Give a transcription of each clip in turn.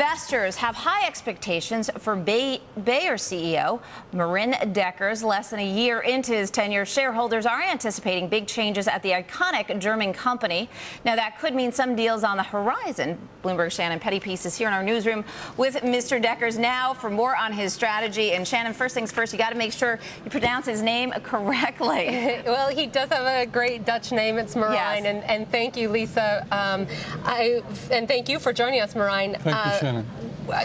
Investors have high expectations for Bayer CEO Marijn Dekkers. Less than a year into his tenure, shareholders are anticipating big changes at the iconic German company. Now, that could mean some deals on the horizon. Bloomberg Shannon Pettypiece is here in our newsroom with Mr. Dekkers now for more on his strategy. And Shannon, first things first, you got to make sure you pronounce his name correctly. Well, he does have a great Dutch name. It's Marijn. Yes. And thank you, Lisa. And thank you for joining us, Marijn. Thank you, Shannon.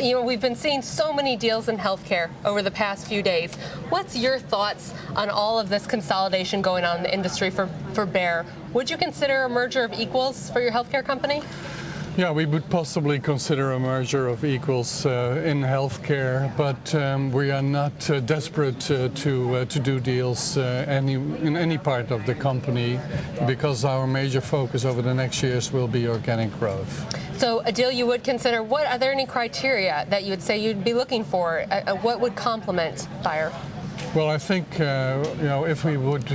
You know, we've been seeing so many deals in healthcare over the past few days. What's your thoughts on all of this consolidation going on in the industry for Bayer? Would you consider a merger of equals for your healthcare company? Yeah, we would possibly consider a merger of equals in healthcare, but we are not desperate to do deals in any part of the company, because our major focus over the next years will be organic growth. So a deal you would consider, are there any criteria that you would say you'd be looking for? What would complement Bayer? Well, I think if we would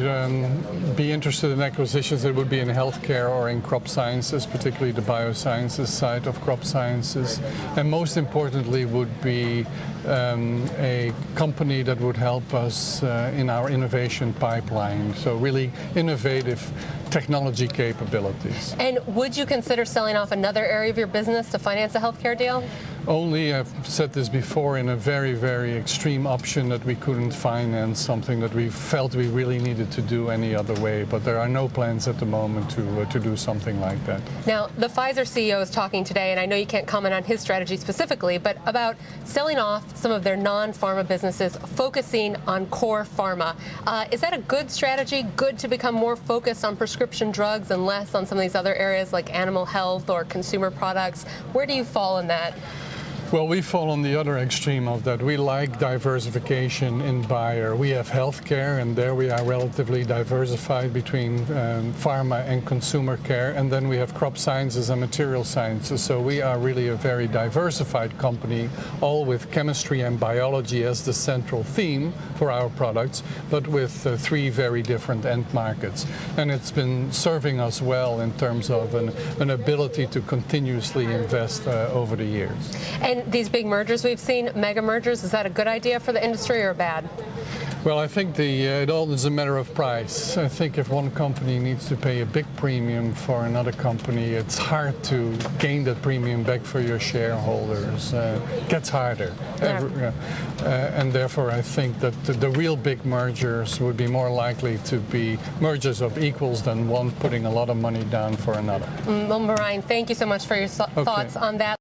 be interested in acquisitions, it would be in healthcare or in crop sciences, particularly the biosciences side of crop sciences. And most importantly would be a company that would help us in our innovation pipeline. So really innovative technology capabilities. And would you consider selling off another area of your business to finance a healthcare deal? Only, I've said this before, in a very, very extreme option that we couldn't finance something that we felt we really needed to do any other way. But there are no plans at the moment to do something like that. Now, the Pfizer CEO is talking today, and I know you can't comment on his strategy specifically, but about selling off some of their non-pharma businesses, focusing on core pharma. Is that a good strategy? Good to become more focused on prescription drugs and less on some of these other areas like animal health or consumer products? Where do you fall in that? Well, we fall on the other extreme of that. We like diversification in Bayer. We have healthcare, and there we are relatively diversified between pharma and consumer care. And then we have crop sciences and material sciences. So we are really a very diversified company, all with chemistry and biology as the central theme for our products, but with three very different end markets. And it's been serving us well in terms of an ability to continuously invest over the years. And these big mergers we've seen, mega mergers, is that a good idea for the industry or bad? Well, I think it all is a matter of price. I think if one company needs to pay a big premium for another company, it's hard to gain that premium back for your shareholders. It gets harder. Yeah. And therefore, I think that the real big mergers would be more likely to be mergers of equals than one putting a lot of money down for another. Well, Marijn, thank you so much for your thoughts on that.